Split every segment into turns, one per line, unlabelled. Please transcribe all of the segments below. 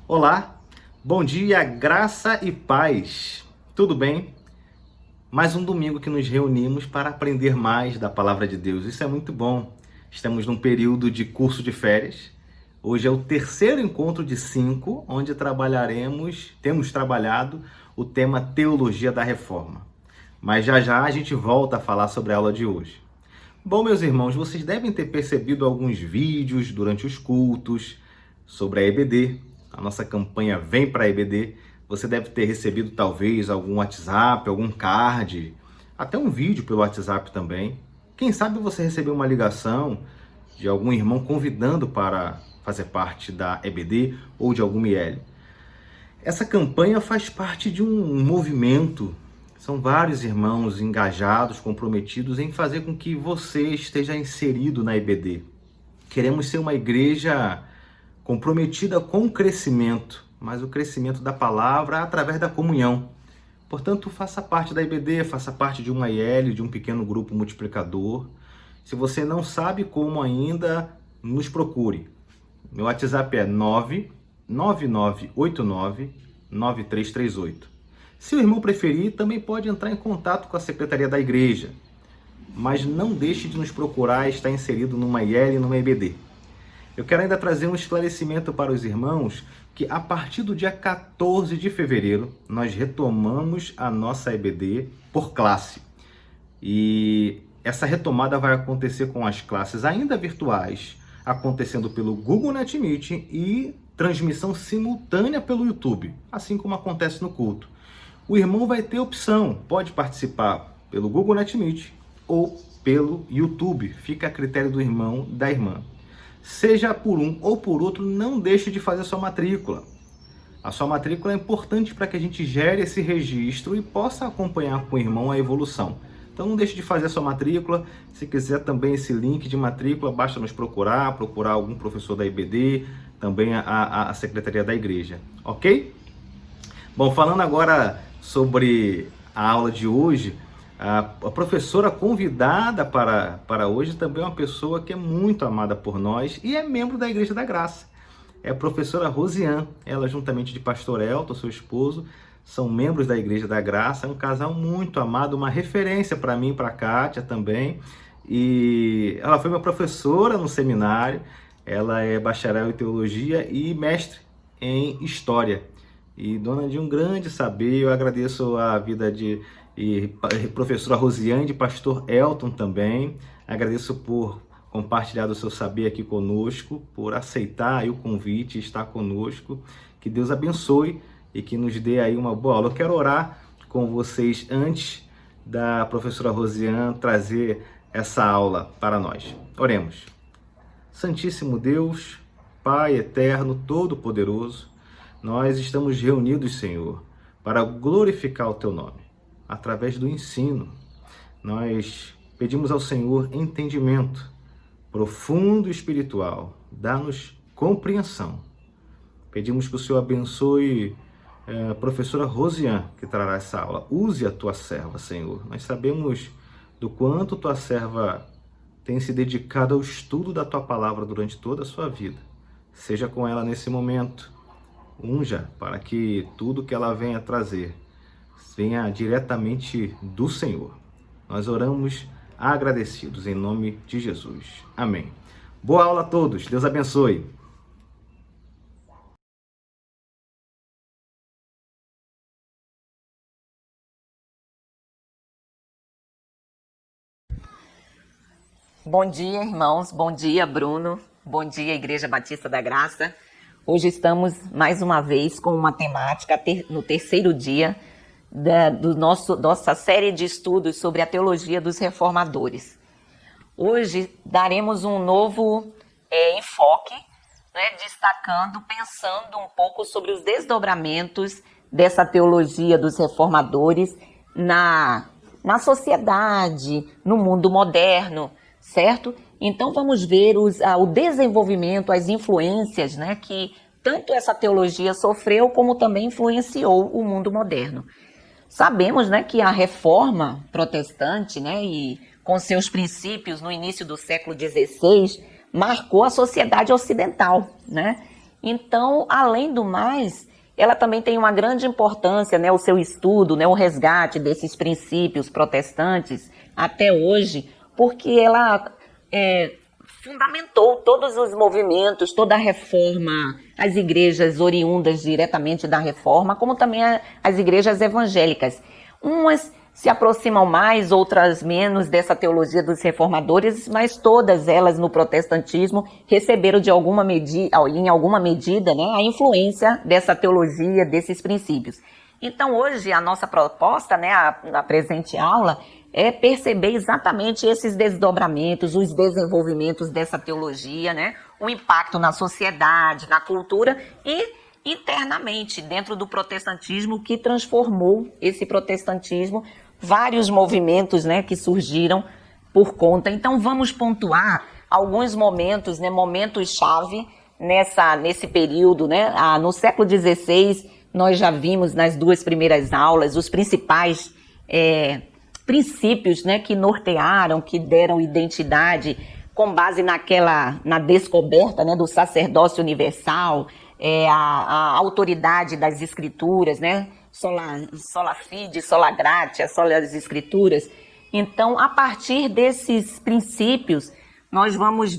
Olá, bom dia, graça e paz. Tudo bem? Mais um domingo que nos reunimos para aprender mais da palavra de Deus. Isso é muito bom. Estamos num período de curso de férias. Hoje é o terceiro encontro de 5, onde temos trabalhado o tema Teologia da Reforma. Mas já já a gente volta a falar sobre a aula de hoje. Bom, meus irmãos, vocês devem ter percebido alguns vídeos durante os cultos sobre a EBD. A nossa campanha Vem para a EBD. Você deve ter recebido talvez algum WhatsApp, algum card, até um vídeo pelo WhatsApp também. Quem sabe você recebeu uma ligação de algum irmão convidando para fazer parte da EBD ou de algum IL. Essa campanha faz parte de um movimento. São vários irmãos engajados, comprometidos em fazer com que você esteja inserido na EBD. Queremos ser uma igreja comprometida com o crescimento, mas o crescimento da palavra através da comunhão. Portanto, faça parte da EBD, faça parte de uma IL, de um pequeno grupo multiplicador. Se você não sabe como ainda, nos procure. Meu WhatsApp é 999899338. Se o irmão preferir, também pode entrar em contato com a secretaria da igreja. Mas não deixe de nos procurar e estar inserido numa IL e numa EBD. Eu quero ainda trazer um esclarecimento para os irmãos que a partir do dia 14 de fevereiro nós retomamos a nossa EBD por classe. E essa retomada vai acontecer com as classes ainda virtuais, acontecendo pelo Google Net Meeting e transmissão simultânea pelo YouTube, assim como acontece no culto. O irmão vai ter opção, pode participar pelo Google Net Meeting ou pelo YouTube, fica a critério do irmão, da irmã. Seja por um ou por outro, não deixe de fazer a sua matrícula. A sua matrícula é importante para que a gente gere esse registro e possa acompanhar com o irmão a evolução. Então não deixe de fazer a sua matrícula. Se quiser também esse link de matrícula, basta nos procurar algum professor da IBD, também a secretaria da igreja, ok? Bom, falando agora sobre a aula de hoje, a professora convidada para hoje também é uma pessoa que é muito amada por nós e é membro da Igreja da Graça. É a professora Rosiane. Ela, juntamente de pastor Elton, seu esposo, são membros da Igreja da Graça. É um casal muito amado, uma referência para mim e para a Kátia também. E ela foi minha professora no seminário. Ela é bacharel em teologia e mestre em história. E dona de um grande saber. Eu agradeço a vida de professora Rosiane, de pastor Elton também. Agradeço por compartilhar o seu saber aqui conosco, por aceitar o convite e estar conosco. Que Deus abençoe e que nos dê aí uma boa aula. Eu quero orar com vocês antes da professora Rosiane trazer essa aula para nós. Oremos. Santíssimo Deus, Pai eterno, todo-poderoso, nós estamos reunidos, Senhor, para glorificar o Teu nome, através do ensino. Nós pedimos ao Senhor entendimento profundo e espiritual, dá-nos compreensão. Pedimos que o Senhor abençoe a professora Rosiane, que trará essa aula. Use a Tua serva, Senhor. Nós sabemos do quanto Tua serva tem se dedicado ao estudo da Tua palavra durante toda a sua vida. Seja com ela nesse momento. Unja para que tudo que ela venha trazer venha diretamente do Senhor. Nós oramos agradecidos em nome de Jesus. Amém. Boa aula a todos. Deus abençoe.
Bom dia, irmãos. Bom dia, Bruno. Bom dia, Igreja Batista da Graça. Hoje estamos mais uma vez com uma temática no terceiro dia nossa série de estudos sobre a teologia dos reformadores. Hoje daremos um novo enfoque, pensando um pouco sobre os desdobramentos dessa teologia dos reformadores na sociedade, no mundo moderno, certo? Então vamos ver o desenvolvimento, as influências, que tanto essa teologia sofreu como também influenciou o mundo moderno. Sabemos, que a reforma protestante, e com seus princípios no início do século XVI, marcou a sociedade ocidental, Então, além do mais, ela também tem uma grande importância, né, o seu estudo, né, o resgate desses princípios protestantes até hoje, porque ela fundamentou todos os movimentos, toda a reforma, as igrejas oriundas diretamente da reforma, como também as igrejas evangélicas. Umas se aproximam mais, outras menos dessa teologia dos reformadores, mas todas elas no protestantismo receberam em alguma medida, né, a influência dessa teologia, desses princípios. Então hoje a nossa proposta, né, na presente aula, é perceber exatamente esses desdobramentos, os desenvolvimentos dessa teologia, né, o impacto na sociedade, na cultura e internamente dentro do protestantismo, que transformou esse protestantismo, vários movimentos, né, que surgiram por conta. Então vamos pontuar alguns momentos, né, momentos-chave nesse período, né? No século XVI nós já vimos nas duas primeiras aulas os principais princípios, né, que nortearam, que deram identidade com base na descoberta, né, do sacerdócio universal, a autoridade das escrituras, né, sola fide, sola gratia, sola as escrituras. Então, a partir desses princípios, nós vamos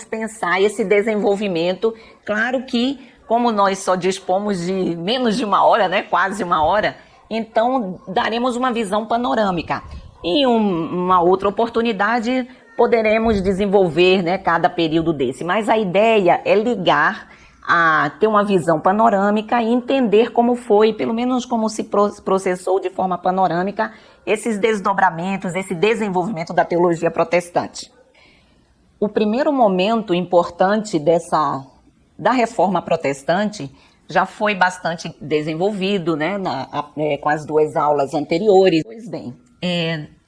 pensar esse desenvolvimento. Claro que, como nós só dispomos de menos de uma hora, né, quase uma hora, então daremos uma visão panorâmica. Em uma outra oportunidade, poderemos desenvolver, né, cada período desse. Mas a ideia é ligar a ter uma visão panorâmica e entender como foi, pelo menos como se processou de forma panorâmica, esses desdobramentos, esse desenvolvimento da teologia protestante. O primeiro momento importante da reforma protestante já foi bastante desenvolvido, né, com as duas aulas anteriores. Pois bem,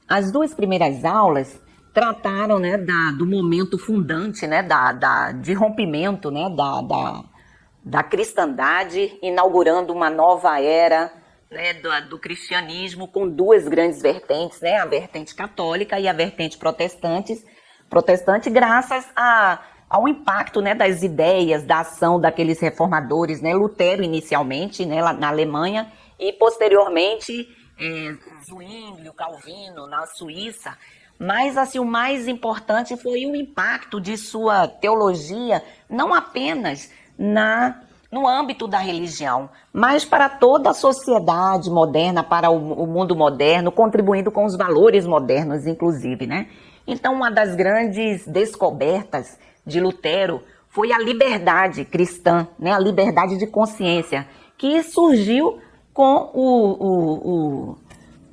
as duas primeiras aulas trataram, né, do momento fundante, né, de rompimento, né, da cristandade, inaugurando uma nova era, né, do cristianismo, com duas grandes vertentes, né, a vertente católica e a vertente protestante, graças ao impacto, né, das ideias, da ação daqueles reformadores, né, Lutero inicialmente, né, na Alemanha, e posteriormente Zwinglio, Calvino na Suíça. Mas assim, o mais importante foi o impacto de sua teologia, não apenas no âmbito da religião, mas para toda a sociedade moderna, para o mundo moderno, contribuindo com os valores modernos, inclusive, né? Então, uma das grandes descobertas de Lutero foi a liberdade cristã, né? A liberdade de consciência, que surgiu com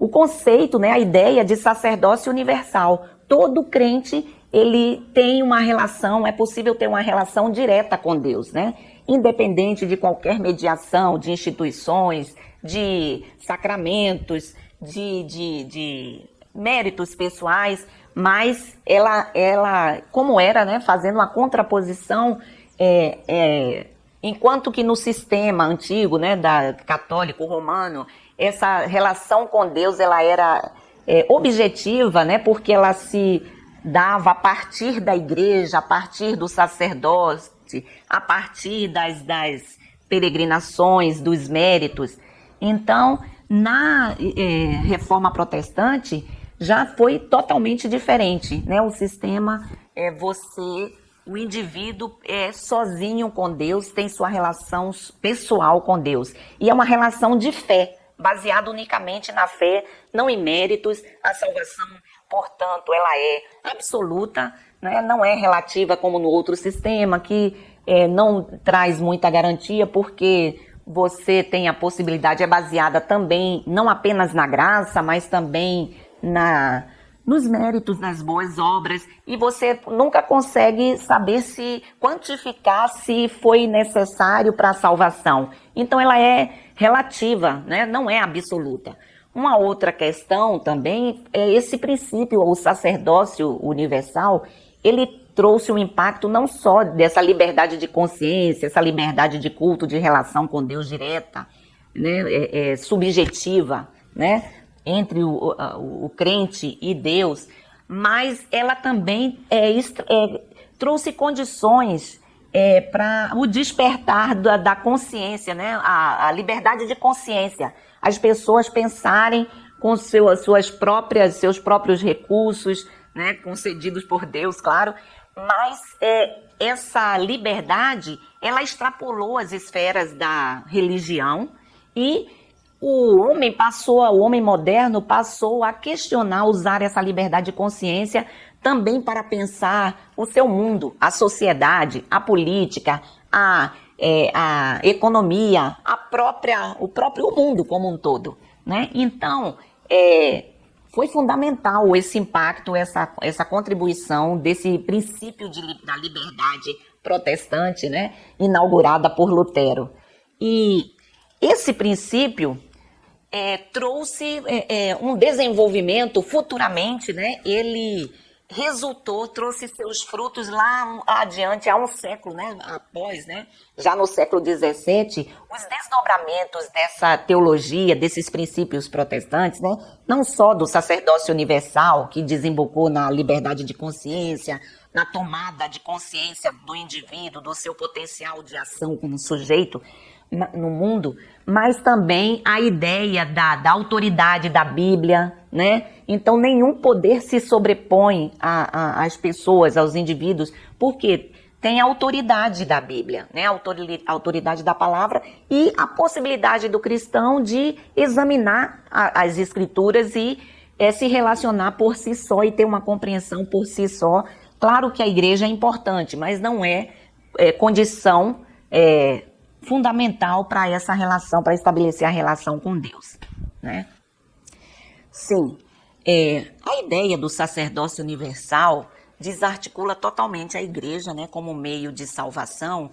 o conceito, né? A ideia de sacerdócio universal. Todo crente, ele tem uma relação, é possível ter uma relação direta com Deus, né? Independente de qualquer mediação, de instituições, de sacramentos, de méritos pessoais, mas ela como era, né, fazendo uma contraposição, enquanto que no sistema antigo, né, católico romano, essa relação com Deus ela era objetiva, né, porque ela se dava a partir da igreja, a partir do sacerdócio, a partir das peregrinações, dos méritos. Então, na reforma protestante, já foi totalmente diferente, né? O sistema o indivíduo é sozinho com Deus, tem sua relação pessoal com Deus. E é uma relação de fé, baseada unicamente na fé, não em méritos. A salvação, portanto, ela é absoluta, né? Não é relativa como no outro sistema, que não traz muita garantia, porque você tem a possibilidade, é baseada também, não apenas na graça, mas também nos méritos, nas boas obras, e você nunca consegue saber quantificar se foi necessário para a salvação. Então ela é relativa, né? Não é absoluta. Uma outra questão também é esse princípio, o sacerdócio universal, ele trouxe um impacto não só dessa liberdade de consciência, essa liberdade de culto, de relação com Deus direta, né? Subjetiva, né? Entre o crente e Deus, mas ela também trouxe condições para o despertar da consciência, né? A liberdade de consciência. As pessoas pensarem com seus próprios recursos, né? Concedidos por Deus, claro, mas essa liberdade, ela extrapolou as esferas da religião e o homem moderno passou a questionar, usar essa liberdade de consciência também para pensar o seu mundo, a sociedade, a política, a economia, o próprio mundo como um todo, né? Então, foi fundamental esse impacto, essa contribuição desse princípio da liberdade protestante, né? Inaugurada por Lutero. E esse princípio trouxe um desenvolvimento futuramente, né? Ele trouxe seus frutos lá adiante, há um século, né? Após, né? Já no século XVII, os desdobramentos dessa teologia, desses princípios protestantes, né? Não só do sacerdócio universal, que desembocou na liberdade de consciência, na tomada de consciência do indivíduo, do seu potencial de ação como sujeito no mundo, mas também a ideia da autoridade da Bíblia, né? Então, nenhum poder se sobrepõe às pessoas, aos indivíduos, porque tem a autoridade da Bíblia, né? A autoridade da palavra e a possibilidade do cristão de examinar as Escrituras e se relacionar por si só e ter uma compreensão por si só. Claro que a igreja é importante, mas não é condição fundamental para essa relação, para estabelecer a relação com Deus, né? Sim, a ideia do sacerdócio universal desarticula totalmente a igreja, né, como meio de salvação,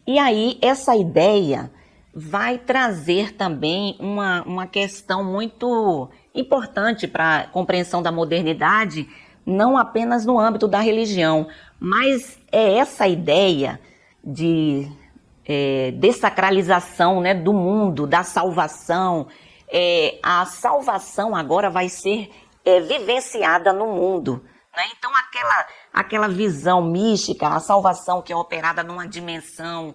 e aí essa ideia vai trazer também uma questão muito importante para a compreensão da modernidade, não apenas no âmbito da religião, mas é essa ideia de desacralização, né, do mundo, da salvação. A salvação agora vai ser vivenciada no mundo, né? Então aquela visão mística, a salvação que é operada numa dimensão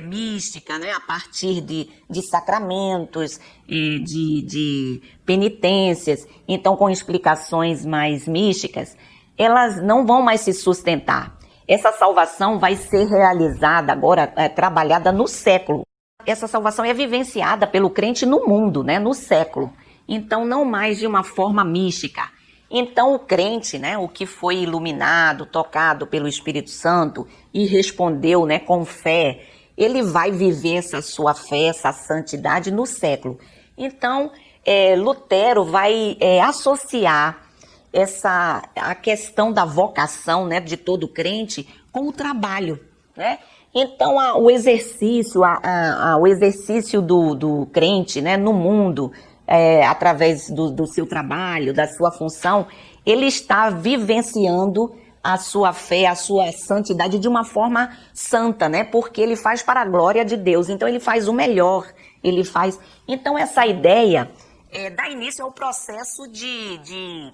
mística, né, a partir de sacramentos, de penitências, então com explicações mais místicas, elas não vão mais se sustentar. Essa salvação vai ser realizada agora, trabalhada no século. Essa salvação é vivenciada pelo crente no mundo, né, no século. Então, não mais de uma forma mística. Então, o crente, né, o que foi iluminado, tocado pelo Espírito Santo e respondeu, né, com fé, ele vai viver essa sua fé, essa santidade no século. Então, Lutero vai associar a questão da vocação, né, de todo crente com o trabalho, né? Então, o exercício do crente, né, no mundo, através do seu trabalho, da sua função, ele está vivenciando a sua fé, a sua santidade de uma forma santa, né? Porque ele faz para a glória de Deus. Então, ele faz o melhor. Então, essa ideia dá início ao processo de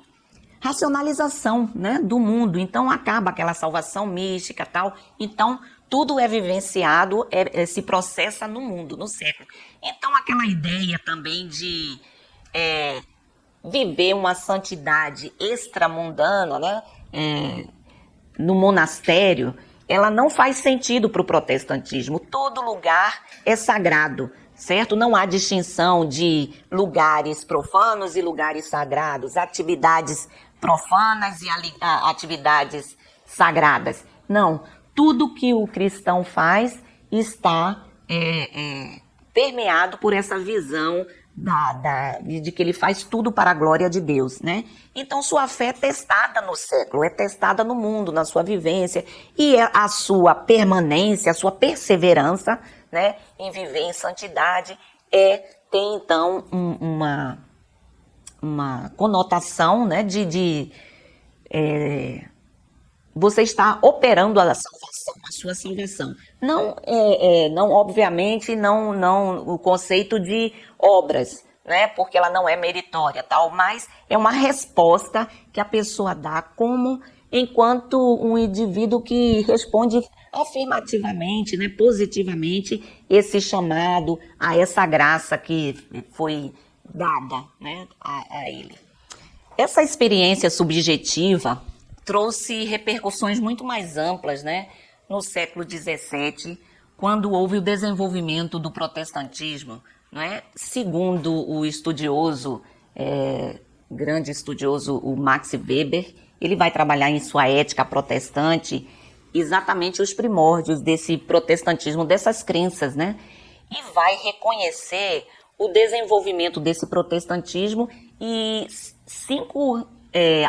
racionalização, né, do mundo. Então acaba aquela salvação mística, tal. Então tudo é vivenciado, se processa no mundo, no século. Então aquela ideia também de viver uma santidade extramundana, né, no monastério, ela não faz sentido para o protestantismo. Todo lugar é sagrado, certo? Não há distinção de lugares profanos e lugares sagrados, atividades profanas e atividades sagradas. Não, tudo que o cristão faz está permeado por essa visão de que ele faz tudo para a glória de Deus, né? Então sua fé é testada no século, é testada no mundo, na sua vivência, e a sua permanência, a sua perseverança, né, em viver em santidade tem então uma conotação, né, você está operando a salvação, a sua salvação. Não, obviamente, não o conceito de obras, né, porque ela não é meritória, tal, mas é uma resposta que a pessoa dá como enquanto um indivíduo que responde afirmativamente, né, positivamente, esse chamado, a essa graça que foi dada, né, a ele. Essa experiência subjetiva trouxe repercussões muito mais amplas, né, no século XVII, quando houve o desenvolvimento do protestantismo, né? Segundo o estudioso, grande estudioso, o Max Weber, ele vai trabalhar em sua Ética Protestante exatamente os primórdios desse protestantismo, dessas crenças, né? E vai reconhecer o desenvolvimento desse protestantismo e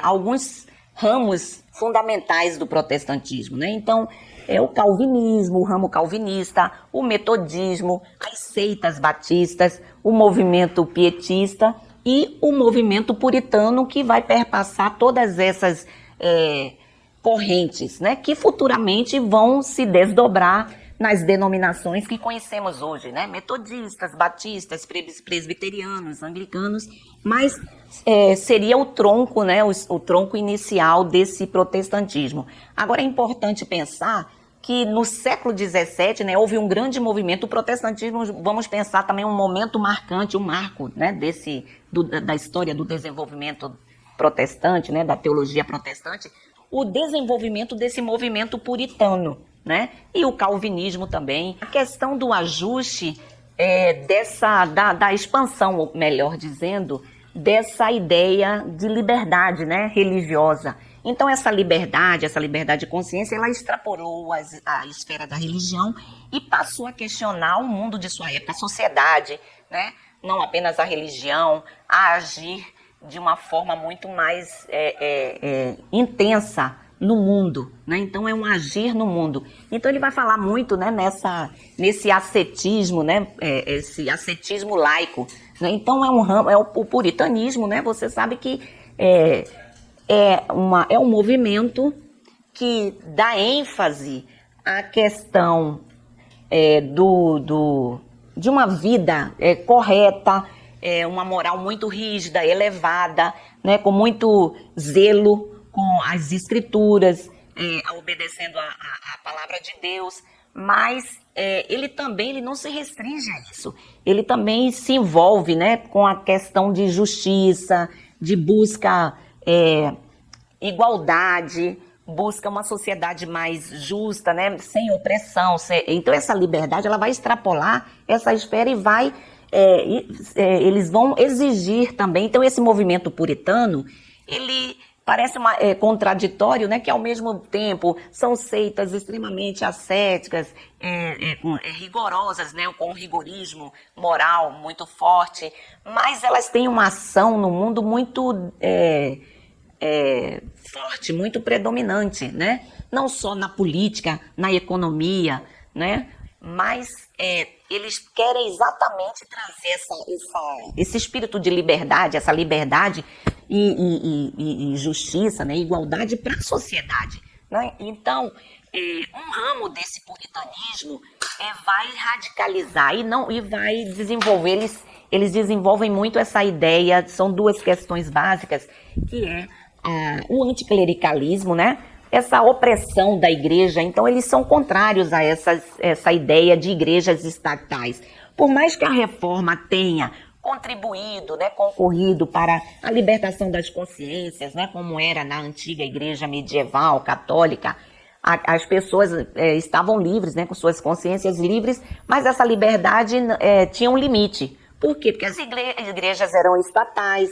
alguns ramos fundamentais do protestantismo, né? Então, o calvinismo, o ramo calvinista, o metodismo, as seitas batistas, o movimento pietista e o movimento puritano, que vai perpassar todas essas correntes, né, que futuramente vão se desdobrar nas denominações que conhecemos hoje, né, metodistas, batistas, presbiterianos, anglicanos, mas seria o tronco, né, o tronco inicial desse protestantismo. Agora é importante pensar que no século XVII, né, houve um grande movimento. O protestantismo, vamos pensar também um momento marcante, um marco, né, da história do desenvolvimento protestante, né, da teologia protestante, o desenvolvimento desse movimento puritano, né, e o calvinismo também. A questão do ajuste da expansão, melhor dizendo, dessa ideia de liberdade, né, religiosa. Então essa liberdade de consciência, ela extrapolou a esfera da religião e passou a questionar o mundo de sua época, a sociedade, né, não apenas a religião, a agir de uma forma muito mais intensa no mundo, né? Então é um agir no mundo. Então ele vai falar muito, né, nesse ascetismo, né, esse ascetismo laico, né? Então o puritanismo, né? Você sabe que é um movimento que dá ênfase à questão de uma vida correta, uma moral muito rígida, elevada, né, com muito zelo com as escrituras, obedecendo a palavra de Deus, mas ele não se restringe a isso. Ele também se envolve, né, com a questão de justiça, de busca igualdade, busca uma sociedade mais justa, né, sem opressão. Então essa liberdade, ela vai extrapolar essa esfera e eles vão exigir também. Então esse movimento puritano, ele parece contraditório, né, que ao mesmo tempo são seitas extremamente ascéticas, rigorosas, né, com um rigorismo moral muito forte, mas elas têm uma ação no mundo muito forte, muito predominante, né? Não só na política, na economia, né? Mas eles querem exatamente trazer esse espírito de liberdade, essa liberdade e justiça, né? Igualdade para a sociedade, né? Então, um ramo desse puritanismo vai radicalizar e vai desenvolver. Eles desenvolvem muito essa ideia. São duas questões básicas, que o anticlericalismo, né? Essa opressão da igreja. Então, eles são contrários a essa ideia de igrejas estatais. Por mais que a reforma tenha contribuído, né, concorrido para a libertação das consciências, né, como era na antiga igreja medieval, católica, as pessoas estavam livres, né, com suas consciências livres, mas essa liberdade tinha um limite. Por quê? Porque as igrejas eram estatais,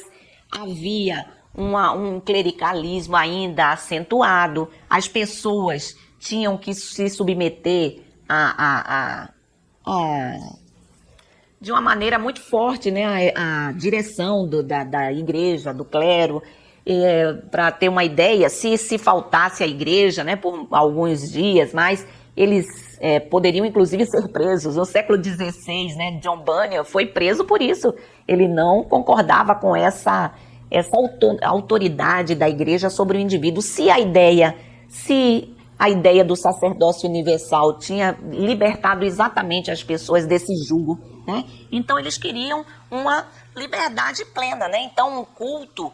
havia um clericalismo ainda acentuado, as pessoas tinham que se submeter de uma maneira muito forte, né, a direção da igreja, do clero. Para ter uma ideia, se faltasse a igreja, né, por alguns dias, mas eles poderiam inclusive ser presos. No século XVI, né, John Bunyan foi preso por isso. Ele não concordava com essa autoridade da igreja sobre o indivíduo. Se a ideia do sacerdócio universal tinha libertado exatamente as pessoas desse jugo, né? Então eles queriam uma liberdade plena, né? Então um culto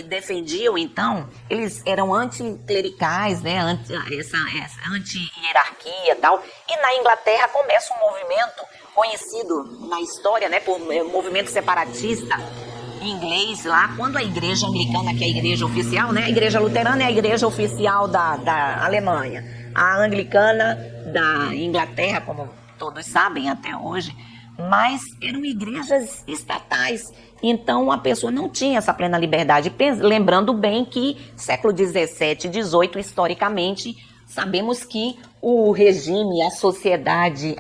defendiam, então, eles eram anticlericais, né, anti-hierarquia e tal, e na Inglaterra começa um movimento conhecido na história, né, por movimento separatista inglês lá, quando a igreja anglicana, que é a igreja oficial, né, a igreja luterana é a igreja oficial da Alemanha, a anglicana da Inglaterra, como todos sabem até hoje, mas eram igrejas estatais. Então a pessoa não tinha essa plena liberdade. Lembrando bem que século 17 e 18, historicamente, sabemos que o regime, a sociedade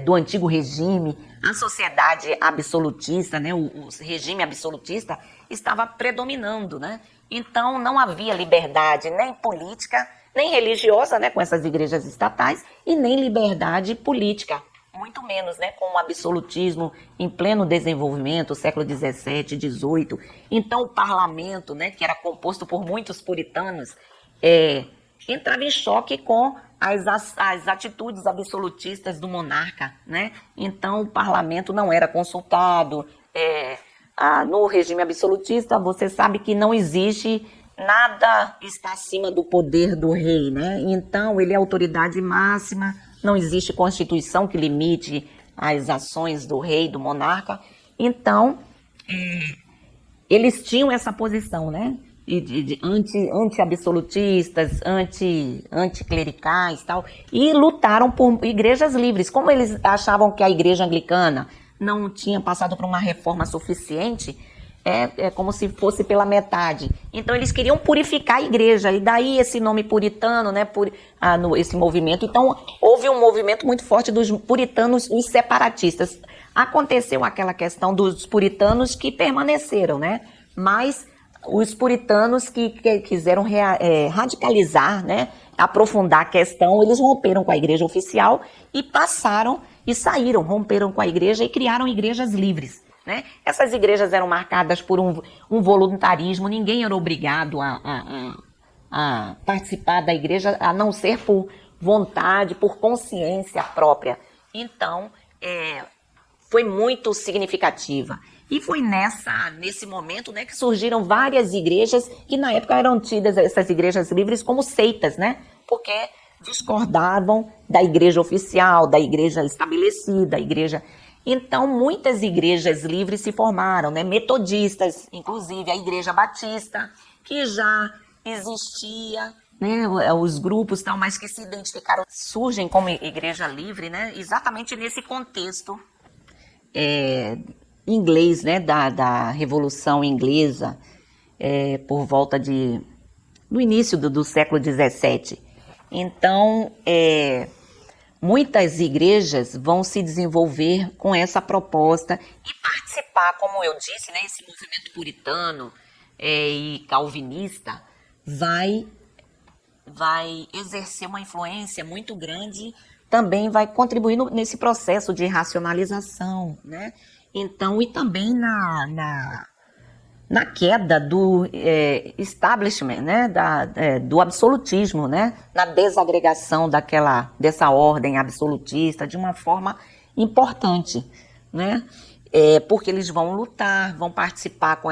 do antigo regime, a sociedade absolutista, né, o regime absolutista estava predominando, né? Então não havia liberdade nem política, nem religiosa, né, com essas igrejas estatais, e nem liberdade política, muito menos, né, com o absolutismo em pleno desenvolvimento, século 17, 18. Então o parlamento, né, que era composto por muitos puritanos, entrava em choque com as atitudes absolutistas do monarca, né? Então o parlamento não era consultado. No regime absolutista, você sabe que não existe nada está acima do poder do rei, né? Então ele é a autoridade máxima, não existe constituição que limite as ações do rei, do monarca. Então eles tinham essa posição, né? De anti-absolutistas, anticlericais e tal, e lutaram por igrejas livres. Como eles achavam que a igreja anglicana não tinha passado por uma reforma suficiente, como se fosse pela metade. Então eles queriam purificar a igreja, e daí esse nome puritano, né, esse movimento. Então houve um movimento muito forte dos puritanos, os separatistas. Aconteceu aquela questão dos puritanos que permaneceram, né, mas os puritanos que quiseram radicalizar, né, aprofundar a questão, eles romperam com a igreja oficial e romperam com a igreja e criaram igrejas livres, né? Essas igrejas eram marcadas por um voluntarismo, ninguém era obrigado a participar da igreja, a não ser por vontade, por consciência própria. Então, foi muito significativa. E foi nesse momento, né, que surgiram várias igrejas que na época eram tidas, essas igrejas livres, como seitas, né? Porque discordavam da igreja oficial, da igreja estabelecida, Então, muitas igrejas livres se formaram, né? Metodistas, inclusive a Igreja Batista, que já existia, né? Os grupos tal, mas que se identificaram, surgem como igreja livre, né? Exatamente nesse contexto inglês, né, da Revolução Inglesa, por volta no início do século 17. Então, muitas igrejas vão se desenvolver com essa proposta e participar, como eu disse, né, esse movimento puritano e calvinista vai exercer uma influência muito grande, também vai contribuir nesse processo de racionalização, né? Então, e também na queda do establishment, né, do absolutismo, né, na desagregação dessa ordem absolutista de uma forma importante, né, porque eles vão lutar, vão participar com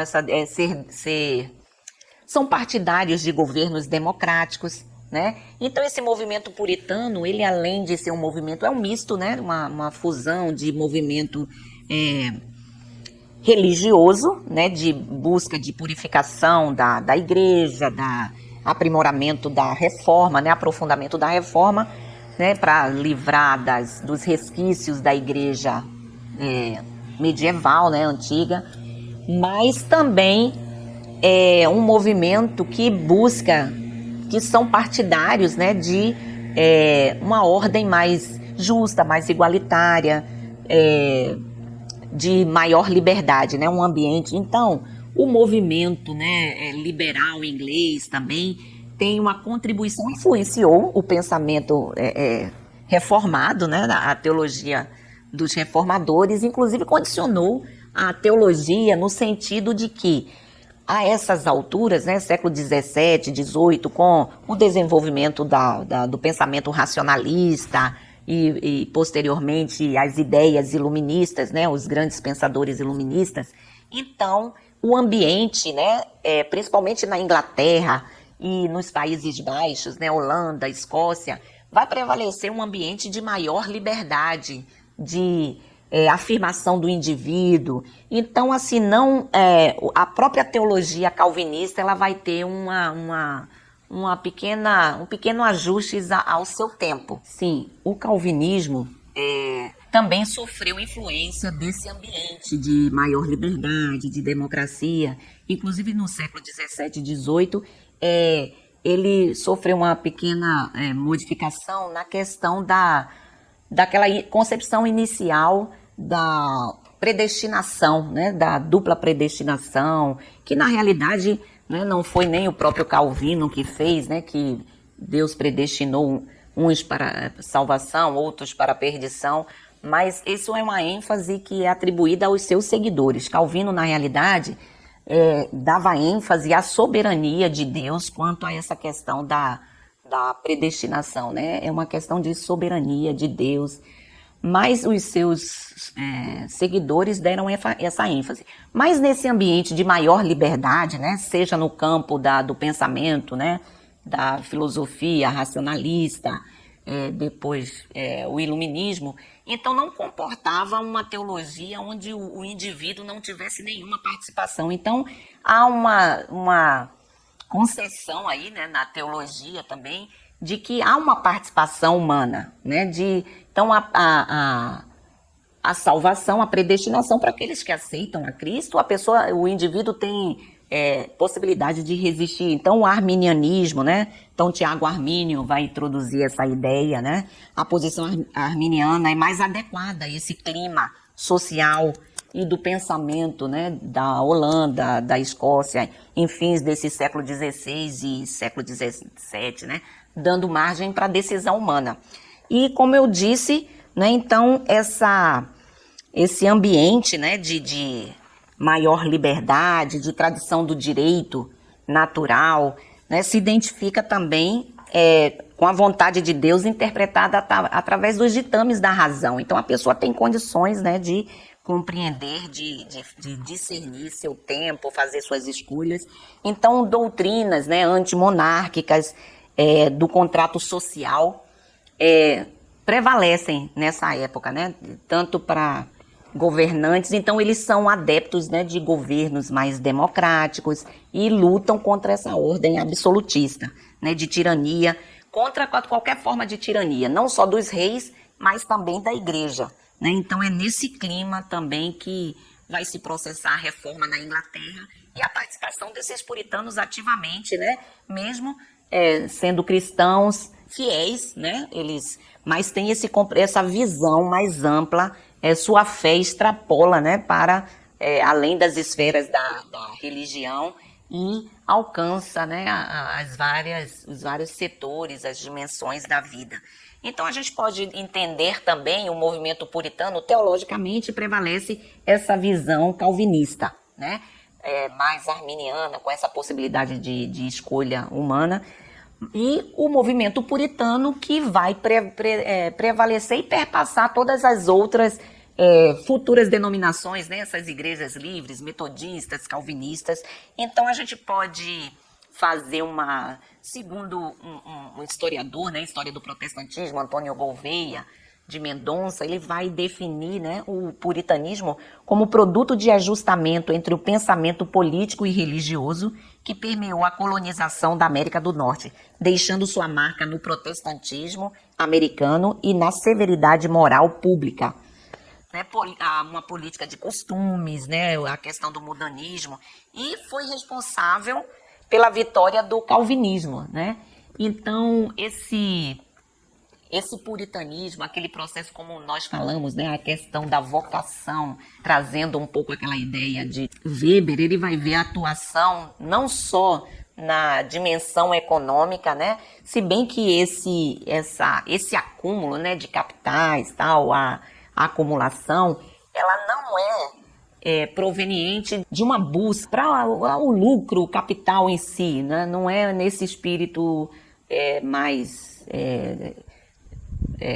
são partidários de governos democráticos, né? Então esse movimento puritano, ele além de ser um movimento, é um misto, né, uma fusão de movimento religioso, né, de busca de purificação da igreja, aprimoramento da reforma, né, aprofundamento da reforma, né, para livrar dos resquícios da igreja medieval, né, antiga, mas também um movimento que são partidários, né, de uma ordem mais justa, mais igualitária, de maior liberdade, né, um ambiente. Então, o movimento, né, liberal inglês também tem uma contribuição, influenciou o pensamento reformado, né, a teologia dos reformadores, inclusive condicionou a teologia no sentido de que, a essas alturas, né, século 17, 18, com o desenvolvimento do pensamento racionalista, e posteriormente as ideias iluministas, né, os grandes pensadores iluministas, então o ambiente, né, principalmente na Inglaterra e nos Países Baixos, né, Holanda, Escócia, vai prevalecer um ambiente de maior liberdade, de afirmação do indivíduo. Então, assim, não a própria teologia calvinista ela vai ter um pequeno ajuste ao seu tempo. Sim, o calvinismo também sofreu influência desse ambiente de maior liberdade, de democracia. Inclusive no século XVII e XVIII, ele sofreu uma pequena modificação na questão daquela concepção inicial da predestinação, né, da dupla predestinação, que na realidade, né, não foi nem o próprio Calvino que fez, né, que Deus predestinou uns para salvação, outros para perdição, mas isso é uma ênfase que é atribuída aos seus seguidores. Calvino, na realidade, dava ênfase à soberania de Deus quanto a essa questão da predestinação, né? É uma questão de soberania de Deus, mas os seus seguidores deram essa ênfase. Mas nesse ambiente de maior liberdade, né, seja no campo do pensamento, né, da filosofia racionalista, depois o iluminismo, então não comportava uma teologia onde o indivíduo não tivesse nenhuma participação. Então há uma concessão aí, né, na teologia também, de que há uma participação humana, né, então a salvação, a predestinação para aqueles que aceitam a Cristo, o indivíduo tem possibilidade de resistir. Então o arminianismo, né, então Tiago Armínio vai introduzir essa ideia, né, a posição arminiana é mais adequada a esse clima social e do pensamento, né, da Holanda, da Escócia, em fins desse século XVI e século XVII, né, dando margem para a decisão humana. E como eu disse, né, então esse ambiente, né, de maior liberdade, de tradição do direito natural, né, se identifica também com a vontade de Deus interpretada através dos ditames da razão. Então a pessoa tem condições, né, de compreender, de discernir seu tempo, fazer suas escolhas. Então doutrinas, né, antimonárquicas do contrato social prevalecem nessa época, né, tanto para governantes. Então eles são adeptos, né, de governos mais democráticos e lutam contra essa ordem absolutista, né, de tirania, contra qualquer forma de tirania, não só dos reis, mas também da igreja, né? Então é nesse clima também que vai se processar a reforma na Inglaterra e a participação desses puritanos ativamente, né, mesmo sendo cristãos fiéis, né, mas tem essa visão mais ampla. Sua fé extrapola, né, para além das esferas da religião e alcança, né, os vários setores, as dimensões da vida. Então a gente pode entender também o movimento puritano, teologicamente prevalece essa visão calvinista, né, mais arminiana, com essa possibilidade de escolha humana, e o movimento puritano que vai prevalecer e perpassar todas as outras futuras denominações, né? Essas igrejas livres, metodistas, calvinistas. Então a gente pode fazer segundo um historiador, né, história do protestantismo, Antônio Gouveia de Mendonça, ele vai definir, né, o puritanismo como produto de ajustamento entre o pensamento político e religioso que permeou a colonização da América do Norte, deixando sua marca no protestantismo americano e na severidade moral pública. Né, uma política de costumes, né, a questão do modernismo, e foi responsável pela vitória do calvinismo, né? Então, esse puritanismo, aquele processo como nós falamos, né, a questão da vocação, trazendo um pouco aquela ideia de Weber, ele vai ver a atuação não só na dimensão econômica, né, se bem que esse acúmulo, né, de capitais, tal, a acumulação, ela não proveniente de uma busca para o lucro, o capital em si, né? Não é nesse espírito mais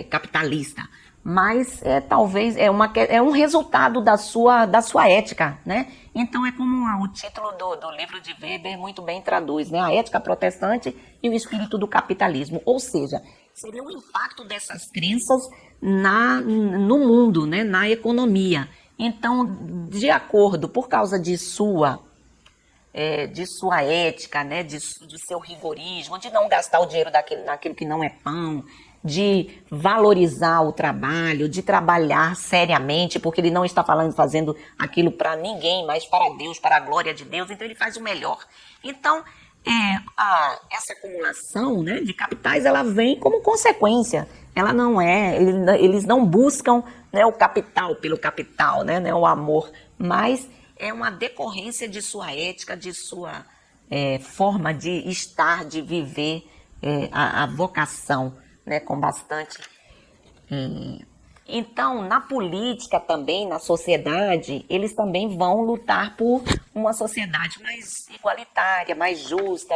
capitalista, mas talvez é um resultado da sua ética, né? Então é como o título do livro de Weber muito bem traduz, né? A ética protestante e o espírito do capitalismo, ou seja, seria o impacto dessas crenças no mundo, né? Na economia. Então, de acordo, por causa de sua ética, né, de seu rigorismo, de não gastar o dinheiro naquilo que não é pão, de valorizar o trabalho, de trabalhar seriamente, porque ele não está fazendo aquilo para ninguém, mas para Deus, para a glória de Deus, então ele faz o melhor. Então, essa acumulação, né, de capitais, ela vem como consequência. Ela não eles não buscam, né, o capital pelo capital, né, o amor, mas é uma decorrência de sua ética, de sua forma de estar, de viver, a vocação, né, com bastante. Então, na política também, na sociedade, eles também vão lutar por uma sociedade mais igualitária, mais justa,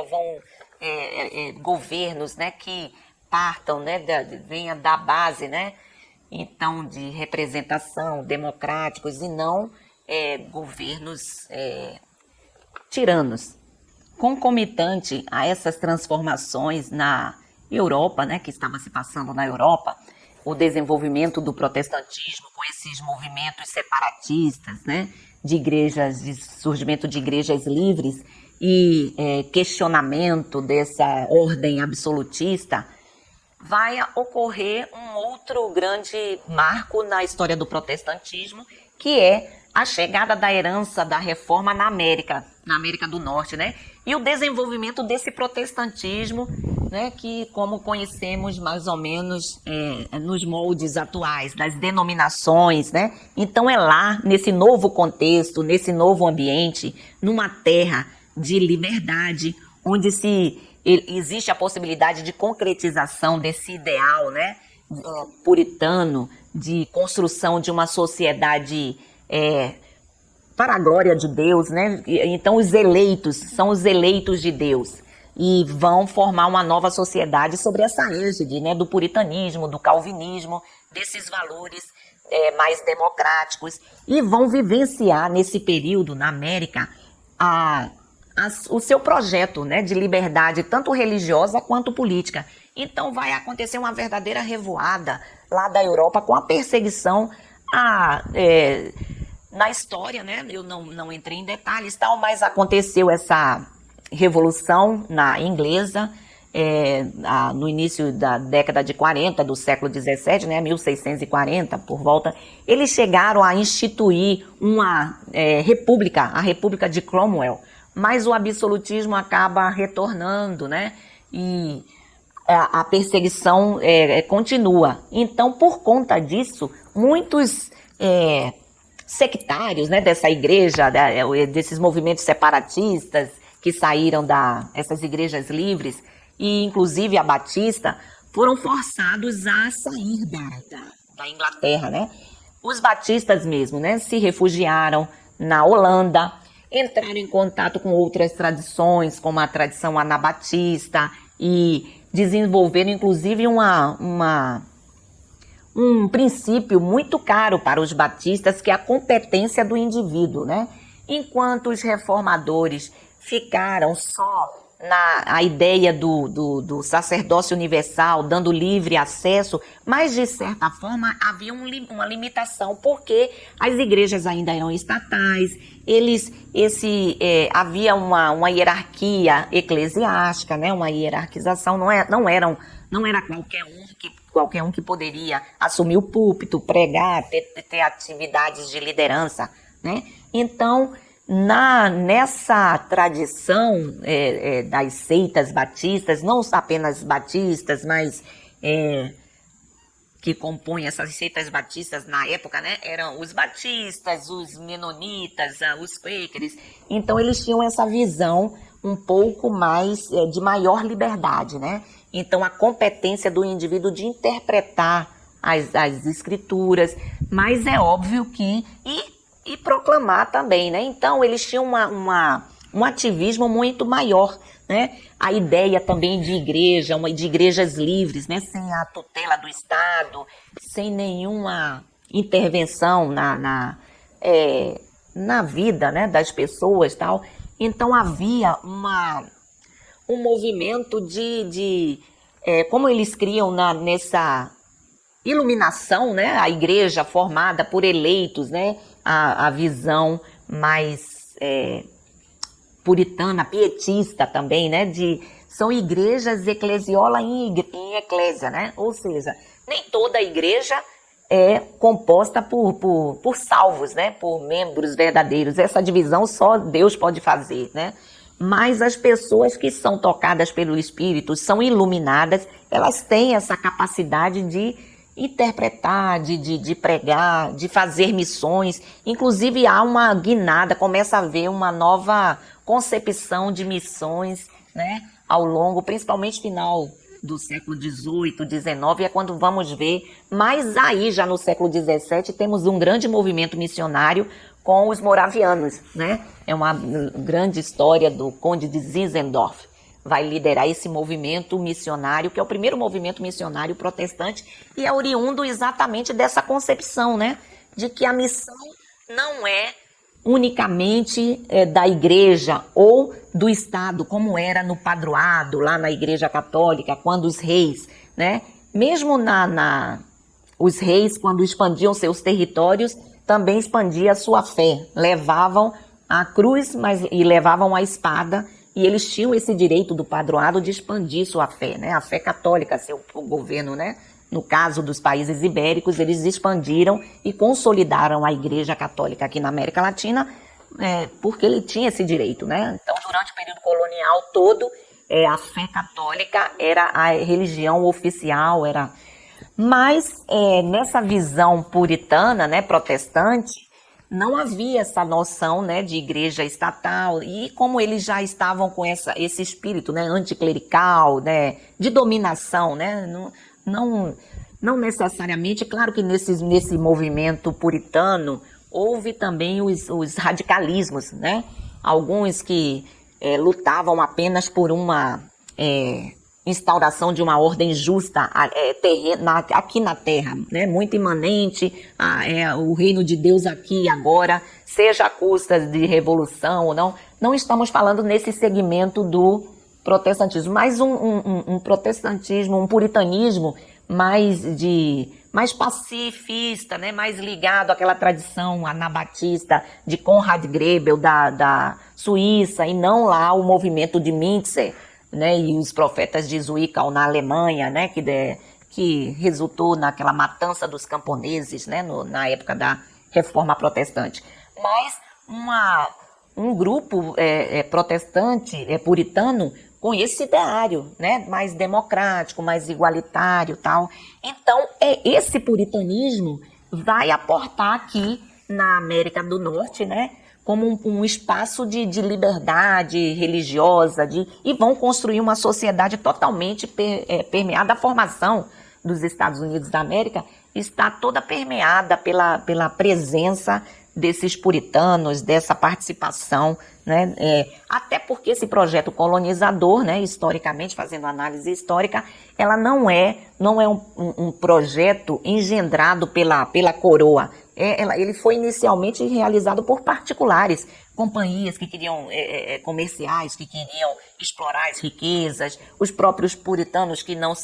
governos, né, que partam, né, venha da base, né, então, de representação, democráticos, e não governos tiranos. Concomitante a essas transformações na Europa, né, que estava se passando na Europa, o desenvolvimento do protestantismo com esses movimentos separatistas, né, de surgimento de igrejas livres e questionamento dessa ordem absolutista, vai ocorrer um outro grande marco na história do protestantismo, que é a chegada da herança da reforma na América do Norte, né? E o desenvolvimento desse protestantismo, né, que como conhecemos mais ou menos nos moldes atuais, das denominações, né? Então é lá, nesse novo contexto, nesse novo ambiente, numa terra de liberdade, onde existe a possibilidade de concretização desse ideal, né, puritano, de construção de uma sociedade para a glória de Deus, né? Então os eleitos são os eleitos de Deus e vão formar uma nova sociedade sobre essa égide, né, do puritanismo, do calvinismo, desses valores mais democráticos, e vão vivenciar nesse período na América o seu projeto, né, de liberdade, tanto religiosa quanto política. Então vai acontecer uma verdadeira revoada lá da Europa com a perseguição na história, né? Eu não entrei em detalhes, tal, mas aconteceu essa revolução inglesa no início da década de 40 do século 17, né, 1640 por volta. Eles chegaram a instituir uma república, a República de Cromwell, mas o absolutismo acaba retornando, né? E a perseguição continua. Então, por conta disso, muitos sectários, né, dessa igreja, desses movimentos separatistas que saíram essas igrejas livres, e inclusive a Batista, foram forçados a sair da Inglaterra, né? Os batistas mesmo, né, se refugiaram na Holanda, entraram em contato com outras tradições, como a tradição anabatista, e desenvolveram inclusive um princípio muito caro para os batistas, que é a competência do indivíduo, né? Enquanto os reformadores ficaram só na ideia do sacerdócio universal, dando livre acesso, mas de certa forma havia uma limitação, porque as igrejas ainda eram estatais, havia uma hierarquia eclesiástica, né? Uma hierarquização, não era qualquer um que poderia assumir o púlpito, pregar, ter atividades de liderança, né? Então, nessa tradição das seitas batistas, não apenas batistas, mas que compõem essas seitas batistas na época, né, eram os batistas, os menonitas, os quakers. Então eles tinham essa visão um pouco mais de maior liberdade, né? Então a competência do indivíduo de interpretar as escrituras, mas é óbvio que e proclamar também, né? Então eles tinham uma um ativismo muito maior, né? A ideia também de igreja, de igrejas livres, né? Sem a tutela do Estado, sem nenhuma intervenção na vida, né, das pessoas, tal. Então havia um movimento como eles criam nessa iluminação, né, a igreja formada por eleitos, né, a visão mais puritana, pietista também, né, são igrejas eclesiola em eclésia, né, ou seja, nem toda a igreja é composta por salvos, né, por membros verdadeiros. Essa divisão só Deus pode fazer, né? Mas as pessoas que são tocadas pelo Espírito, são iluminadas, elas têm essa capacidade de interpretar, de pregar, de fazer missões. Inclusive há uma guinada, começa a haver uma nova concepção de missões, né, ao longo, principalmente final do século XVIII, XIX, é quando vamos ver. Mas aí, já no século XVII, temos um grande movimento missionário com os moravianos, né? É uma grande história do Conde de Zinzendorf. Vai liderar esse movimento missionário, que é o primeiro movimento missionário protestante, e é oriundo exatamente dessa concepção, né? De que a missão não é unicamente da igreja ou do Estado, como era no padroado, lá na Igreja Católica, quando os reis, né? Mesmo os reis, quando expandiam seus territórios, também expandia a sua fé. Levavam a cruz e levavam a espada, e eles tinham esse direito do padroado de expandir sua fé, né? A fé católica, o governo, né? No caso dos países ibéricos, eles expandiram e consolidaram a Igreja Católica aqui na América Latina, porque ele tinha esse direito, né? Então, durante o período colonial todo, a fé católica era a religião oficial, Mas nessa visão puritana, né, protestante, não havia essa noção, né, de igreja estatal, e como eles já estavam com esse espírito, né, anticlerical, né, de dominação, né, não necessariamente. Claro que nesse movimento puritano houve também os radicalismos, né, alguns que lutavam apenas por uma instauração de uma ordem justa aqui na Terra, né? Muito imanente, o reino de Deus aqui e agora, seja à custa de revolução ou não. Não estamos falando nesse segmento do protestantismo, mas um protestantismo, um puritanismo mais pacifista, né? Mais ligado àquela tradição anabatista de Conrad Grebel da Suíça, e não lá o movimento de Mintzer, né, e os profetas de Zwickau na Alemanha, né, que resultou naquela matança dos camponeses, né, na época da Reforma Protestante. Mas um grupo protestante, puritano, com esse ideário, né, mais democrático, mais igualitário, tal. Então, esse puritanismo vai aportar aqui na América do Norte, né, como um espaço de liberdade religiosa, e vão construir uma sociedade totalmente permeada. A formação dos Estados Unidos da América está toda permeada pela presença desses puritanos, dessa participação, né? Até porque esse projeto colonizador, né, historicamente, fazendo análise histórica, ela não é um projeto engendrado pela coroa. Ele foi inicialmente realizado por particulares, companhias que queriam, comerciais, que queriam explorar as riquezas, os próprios puritanos que não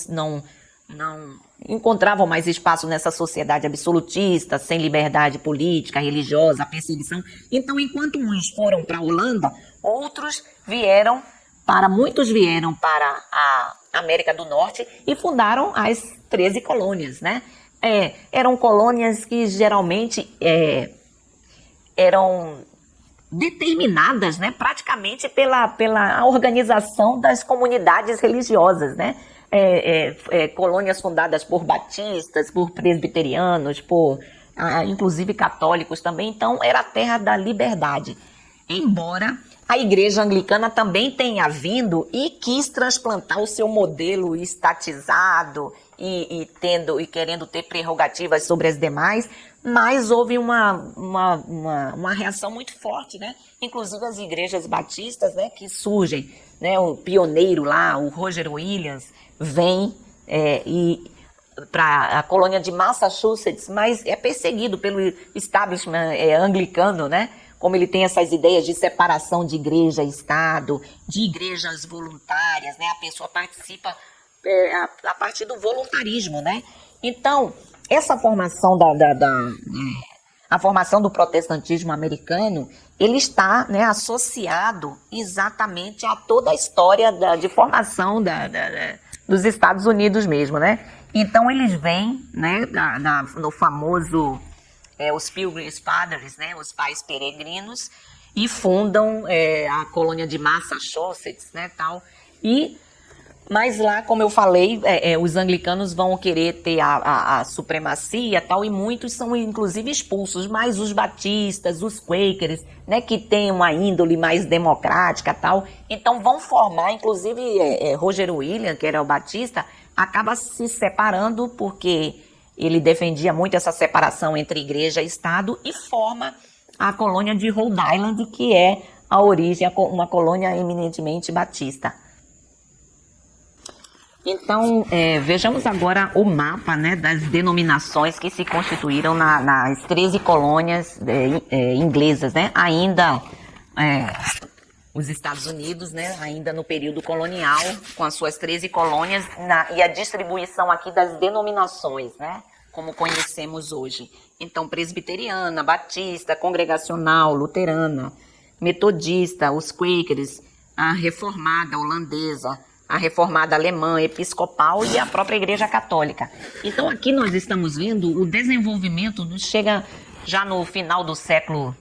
encontravam mais espaço nessa sociedade absolutista, sem liberdade política, religiosa, perseguição. Então, enquanto uns foram para a Holanda, muitos vieram para a América do Norte e fundaram as 13 colônias, né? Eram colônias que geralmente eram determinadas, né, praticamente pela organização das comunidades religiosas, né? Colônias fundadas por batistas, por presbiterianos, inclusive católicos também. Então, era a terra da liberdade. Embora a igreja anglicana também tenha vindo e quis transplantar o seu modelo estatizado e querendo ter prerrogativas sobre as demais, mas houve uma reação muito forte, né? Inclusive as igrejas batistas, né, que surgem, né? O pioneiro lá, o Roger Williams, vem para a colônia de Massachusetts, mas é perseguido pelo establishment anglicano, né? Como ele tem essas ideias de separação de igreja e Estado, de igrejas voluntárias, né? A pessoa participa a partir do voluntarismo, né? Então, essa formação a formação do protestantismo americano, ele está, né, associado exatamente a toda a história de formação dos Estados Unidos mesmo, né? Então, eles vêm, né, no famoso os Pilgrim Fathers, né, os pais peregrinos, e fundam a colônia de Massachusetts, né, tal. Mas lá, como eu falei, os anglicanos vão querer ter a supremacia, tal, e muitos são inclusive expulsos, mas os batistas, os quakers, né, que têm uma índole mais democrática, tal, então vão formar, inclusive Roger Williams, que era o batista, acaba se separando porque ele defendia muito essa separação entre igreja e Estado e forma a colônia de Rhode Island, que é a origem, uma colônia eminentemente batista. Então, vejamos agora o mapa, né, das denominações que se constituíram nas 13 colônias inglesas, né? Ainda os Estados Unidos, né, ainda no período colonial, com as suas 13 colônias, e a distribuição aqui das denominações, né, como conhecemos hoje. Então, presbiteriana, batista, congregacional, luterana, metodista, os quakers, a reformada holandesa, a reformada alemã, episcopal e a própria Igreja Católica. Então, aqui nós estamos vendo o desenvolvimento, chega já no final do século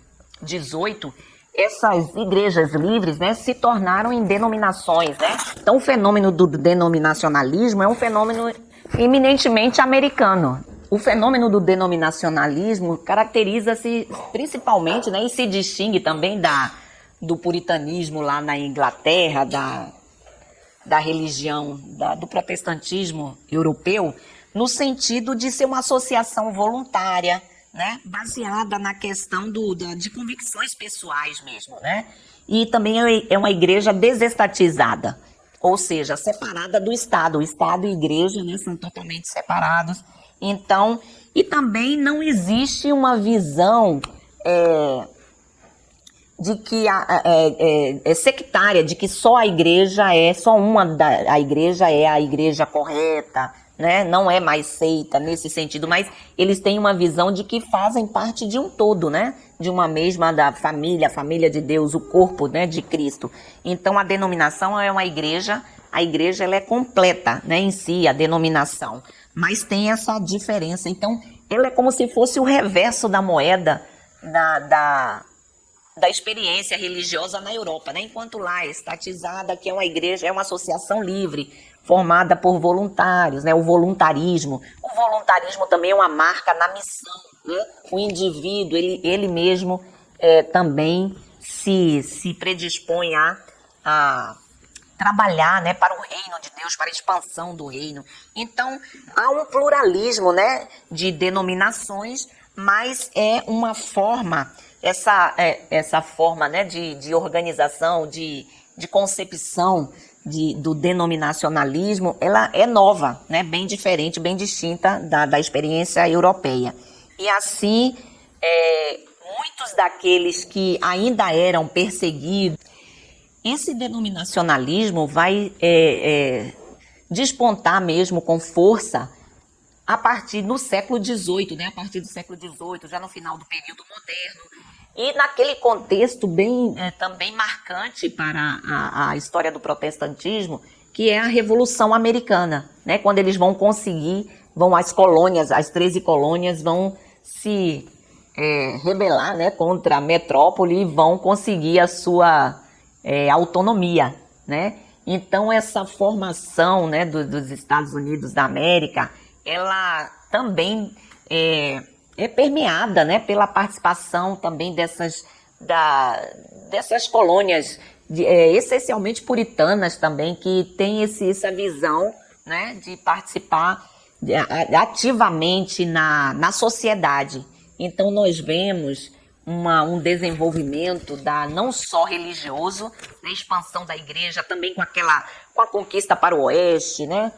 XVIII, essas igrejas livres, né, se tornaram em denominações, né? Então, o fenômeno do denominacionalismo é um fenômeno eminentemente americano. O fenômeno do denominacionalismo caracteriza-se principalmente, né, e se distingue também do puritanismo lá na Inglaterra, da religião, do protestantismo europeu, no sentido de ser uma associação voluntária, né, baseada na questão de convicções pessoais mesmo, né? E também é uma igreja desestatizada, ou seja, separada do Estado. O Estado e a igreja, né, são totalmente separados. Então, e também não existe uma visão de que sectária, de que só a igreja a igreja é a igreja correta, né? Não é mais seita nesse sentido, mas eles têm uma visão de que fazem parte de um todo, né? De uma mesma a família de Deus, o corpo, né, de Cristo. Então a denominação é uma igreja, a igreja ela é completa, né, em si, a denominação, mas tem essa diferença. Então ela é como se fosse o reverso da moeda da experiência religiosa na Europa, né? Enquanto lá é estatizada, que é uma igreja, é uma associação livre, formada por voluntários, né? O voluntarismo também é uma marca na missão, né? O indivíduo, ele mesmo também se predispõe a trabalhar, né, para o reino de Deus, para a expansão do reino. Então, há um pluralismo, né, de denominações, mas é uma forma, essa forma, né, de organização, de concepção do denominacionalismo, ela é nova, né, bem diferente, bem distinta da experiência europeia. E assim, muitos daqueles que ainda eram perseguidos, esse denominacionalismo vai despontar mesmo com força a partir do século XVIII, né? A partir do século XVIII, já no final do período moderno, e naquele contexto também marcante para a história do protestantismo, que é a Revolução Americana, né? Quando eles vão conseguir, as colônias, as 13 colônias vão se rebelar, né, contra a metrópole e vão conseguir a sua autonomia, né? Então essa formação, né, dos Estados Unidos da América, ela também é permeada, né, pela participação também dessas colônias essencialmente puritanas também, que tem essa visão, né, de participar ativamente na sociedade. Então nós vemos um desenvolvimento não só religioso, né, expansão da igreja, também com a conquista para o oeste, né?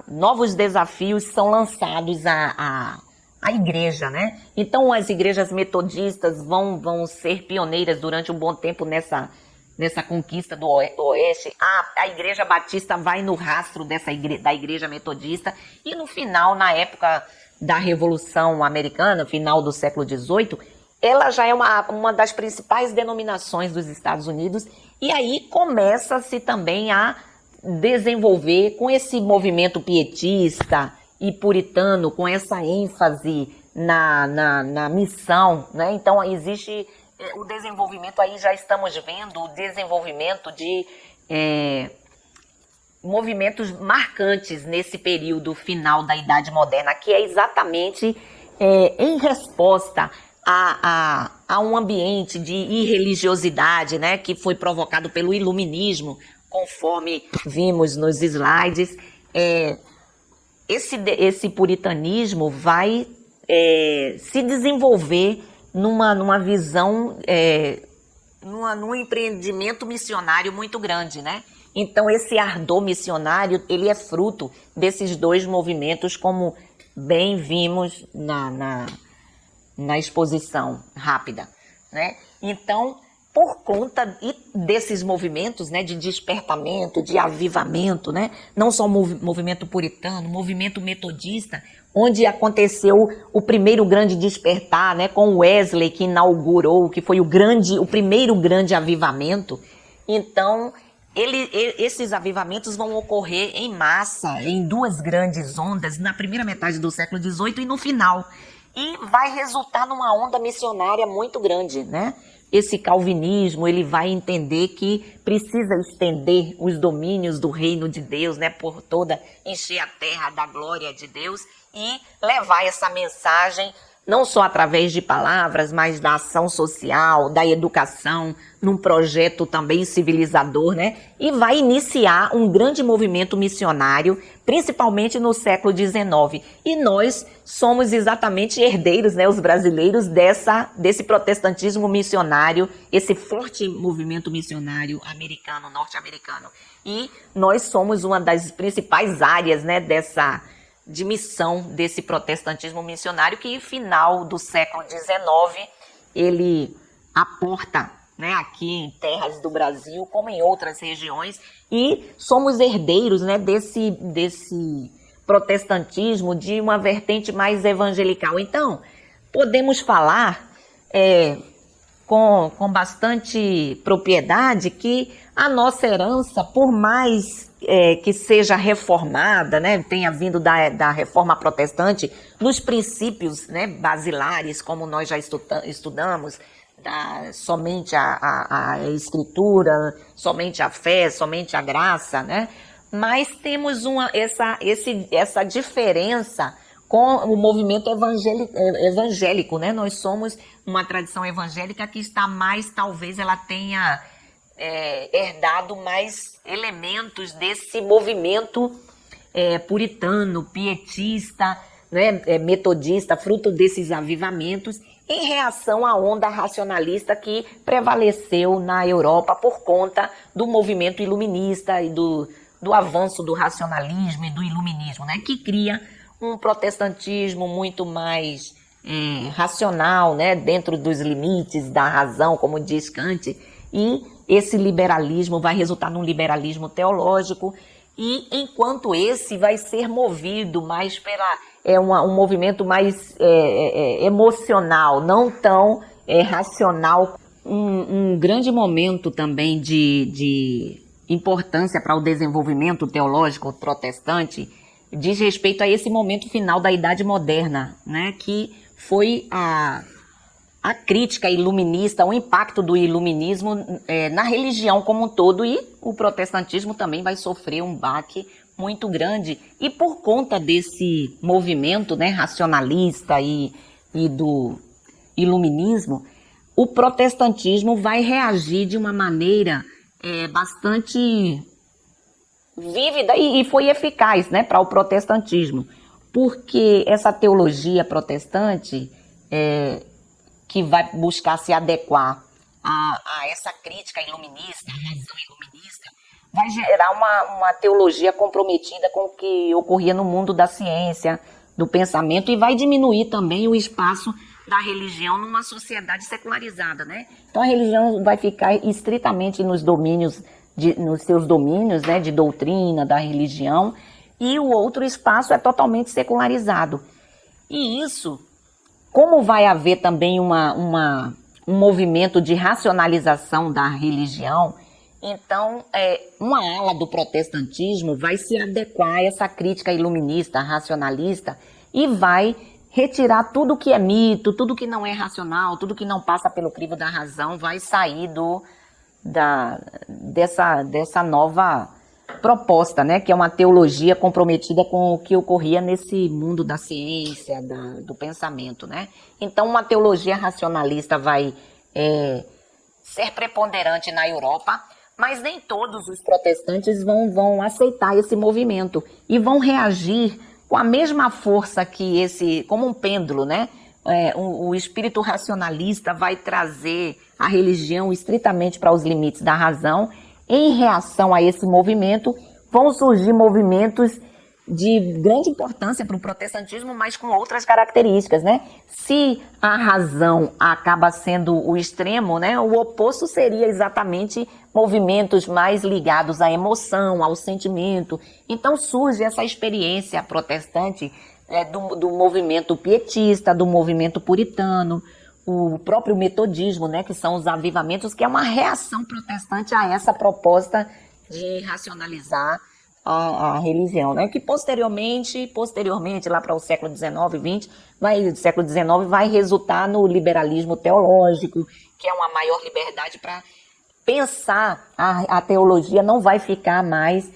Novos desafios são lançados à igreja, né? Então as igrejas metodistas vão ser pioneiras durante um bom tempo nessa conquista do oeste. A igreja batista vai no rastro da igreja metodista, e no final, na época da Revolução Americana, final do século XVIII, ela já é uma das principais denominações dos Estados Unidos, e aí começa-se também a desenvolver com esse movimento pietista e puritano, com essa ênfase na missão, né? Então existe o desenvolvimento, aí já estamos vendo o desenvolvimento de movimentos marcantes nesse período final da Idade Moderna, que é exatamente em resposta a um ambiente de irreligiosidade, né, que foi provocado pelo iluminismo, conforme vimos nos slides. Esse puritanismo vai se desenvolver numa visão, num empreendimento missionário muito grande, né? Então esse ardor missionário, ele é fruto desses dois movimentos, como bem vimos na exposição rápida, né? Então, por conta desses movimentos, né, de despertamento, de avivamento, né, não só o movimento puritano, movimento metodista, onde aconteceu o primeiro grande despertar, né, com Wesley, que inaugurou, que foi o primeiro grande avivamento. Então, esses avivamentos vão ocorrer em massa, em duas grandes ondas, na primeira metade do século XVIII e no final. E vai resultar numa onda missionária muito grande, né? Esse calvinismo, ele vai entender que precisa estender os domínios do reino de Deus, né, por toda, encher a terra da glória de Deus e levar essa mensagem não só através de palavras, mas da ação social, da educação, num projeto também civilizador, né? E vai iniciar um grande movimento missionário, principalmente no século XIX. E nós somos exatamente herdeiros, né, os brasileiros, desse protestantismo missionário, esse forte movimento missionário americano, norte-americano. E nós somos uma das principais áreas, né, de missão desse protestantismo missionário, que final do século XIX ele aporta, né, aqui em terras do Brasil como em outras regiões, e somos herdeiros, né, desse protestantismo de uma vertente mais evangelical. Então podemos falar com bastante propriedade que a nossa herança, por mais que seja reformada, né, tenha vindo da reforma protestante, nos princípios, né, basilares, como nós já estudamos, somente a escritura, somente a fé, somente a graça, né? Mas temos essa diferença com o movimento evangélico, né? Nós somos uma tradição evangélica que está mais, talvez ela tenha herdado mais elementos desse movimento puritano, pietista, né, metodista, fruto desses avivamentos, em reação à onda racionalista que prevaleceu na Europa por conta do movimento iluminista e do avanço do racionalismo e do iluminismo, né, que cria um protestantismo muito mais racional, né, dentro dos limites da razão, como diz Kant, e esse liberalismo vai resultar num liberalismo teológico, e enquanto esse vai ser movido mais um movimento mais emocional, não tão racional. Um grande momento também de importância para o desenvolvimento teológico protestante diz respeito a esse momento final da Idade Moderna, né, que foi a crítica iluminista, o impacto do iluminismo na religião como um todo, e o protestantismo também vai sofrer um baque muito grande. E por conta desse movimento, né, racionalista e do iluminismo, o protestantismo vai reagir de uma maneira bastante vívida e foi eficaz, né, para o protestantismo, porque essa teologia protestante que vai buscar se adequar a essa crítica iluminista, a razão iluminista, vai gerar uma teologia comprometida com o que ocorria no mundo da ciência, do pensamento, e vai diminuir também o espaço da religião numa sociedade secularizada, né? Então a religião vai ficar estritamente nos domínios, nos seus domínios, né, de doutrina, da religião, e o outro espaço é totalmente secularizado. E isso, como vai haver também um movimento de racionalização da religião, então uma ala do protestantismo vai se adequar a essa crítica iluminista, racionalista, e vai retirar tudo que é mito, tudo que não é racional, tudo que não passa pelo crivo da razão, vai sair dessa nova proposta, né, que é uma teologia comprometida com o que ocorria nesse mundo da ciência, do pensamento, né? Então, uma teologia racionalista vai ser preponderante na Europa, mas nem todos os protestantes vão aceitar esse movimento e vão reagir com a mesma força que como um pêndulo, né? O espírito racionalista vai trazer a religião estritamente para os limites da razão. Em reação a esse movimento, vão surgir movimentos de grande importância para o protestantismo, mas com outras características, né? Se a razão acaba sendo o extremo, né, o oposto seria exatamente movimentos mais ligados à emoção, ao sentimento. Então surge essa experiência protestante do movimento pietista, do movimento puritano, o próprio metodismo, né, que são os avivamentos, que é uma reação protestante a essa proposta de racionalizar a religião, né, que posteriormente lá para o século XIX, XX, vai resultar no liberalismo teológico, que é uma maior liberdade para pensar a teologia, não vai ficar mais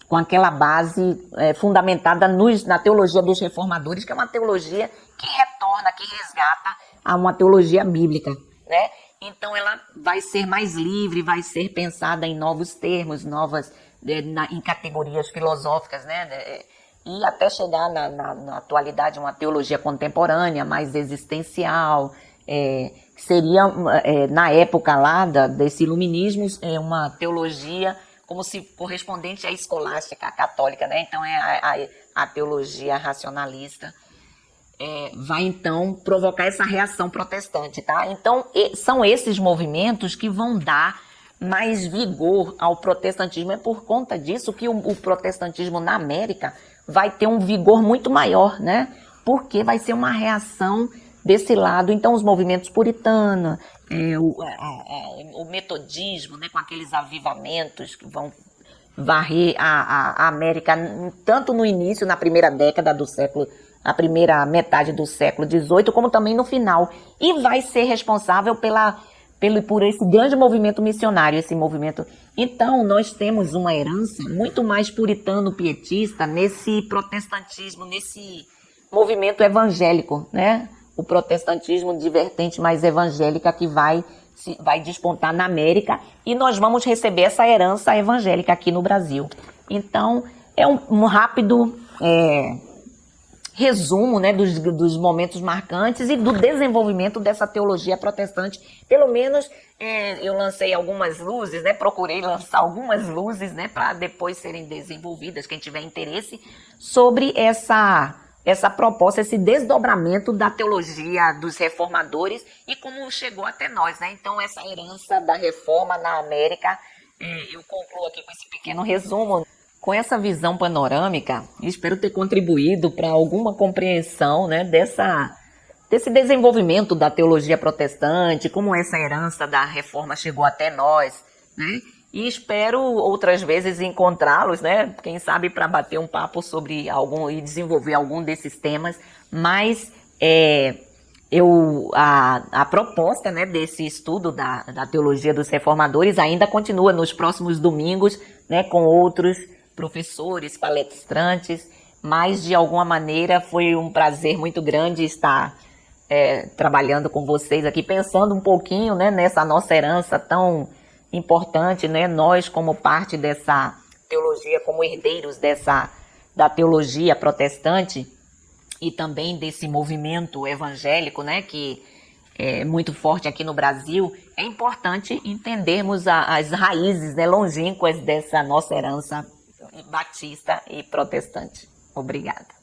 com aquela base fundamentada na teologia dos reformadores, que é uma teologia que retorna, que resgata a uma teologia bíblica, né? Então ela vai ser mais livre, vai ser pensada em novos termos, em categorias filosóficas, né? E até chegar na atualidade uma teologia contemporânea, mais existencial, que seria, na época lá desse iluminismo, uma teologia como se correspondente à escolástica católica, né? Então a teologia racionalista vai então provocar essa reação protestante, tá? Então são esses movimentos que vão dar mais vigor ao protestantismo. É por conta disso que o protestantismo na América vai ter um vigor muito maior, né? Porque vai ser uma reação desse lado. Então os movimentos puritanos, o metodismo, né, com aqueles avivamentos que vão varrer a América, tanto no início, na primeira década do século, a primeira metade do século XVIII, como também no final. E vai ser responsável por esse grande movimento missionário, esse movimento. Então, nós temos uma herança muito mais puritano-pietista nesse protestantismo, nesse movimento evangélico, né? O protestantismo de vertente mais evangélica que vai despontar na América, e nós vamos receber essa herança evangélica aqui no Brasil. Então, é um rápido resumo, né, dos momentos marcantes e do desenvolvimento dessa teologia protestante. Pelo menos eu lancei algumas luzes, né, procurei lançar algumas luzes, né, para depois serem desenvolvidas, quem tiver interesse, sobre essa proposta, esse desdobramento da teologia dos reformadores e como chegou até nós, né? Então, essa herança da reforma na América, eu concluo aqui com esse pequeno resumo. Com essa visão panorâmica, espero ter contribuído para alguma compreensão, né, desse desenvolvimento da teologia protestante, como essa herança da reforma chegou até nós, né? E espero outras vezes encontrá-los, né? Quem sabe para bater um papo sobre e desenvolver algum desses temas. Mas a proposta, né, desse estudo da teologia dos reformadores ainda continua nos próximos domingos, né, com outros professores, palestrantes, mas de alguma maneira foi um prazer muito grande estar trabalhando com vocês aqui, pensando um pouquinho, né, nessa nossa herança tão importante, né, nós como parte dessa teologia, como herdeiros da teologia protestante e também desse movimento evangélico, né, que é muito forte aqui no Brasil, é importante entendermos as raízes, né, longínquas dessa nossa herança batista e protestante. Obrigada.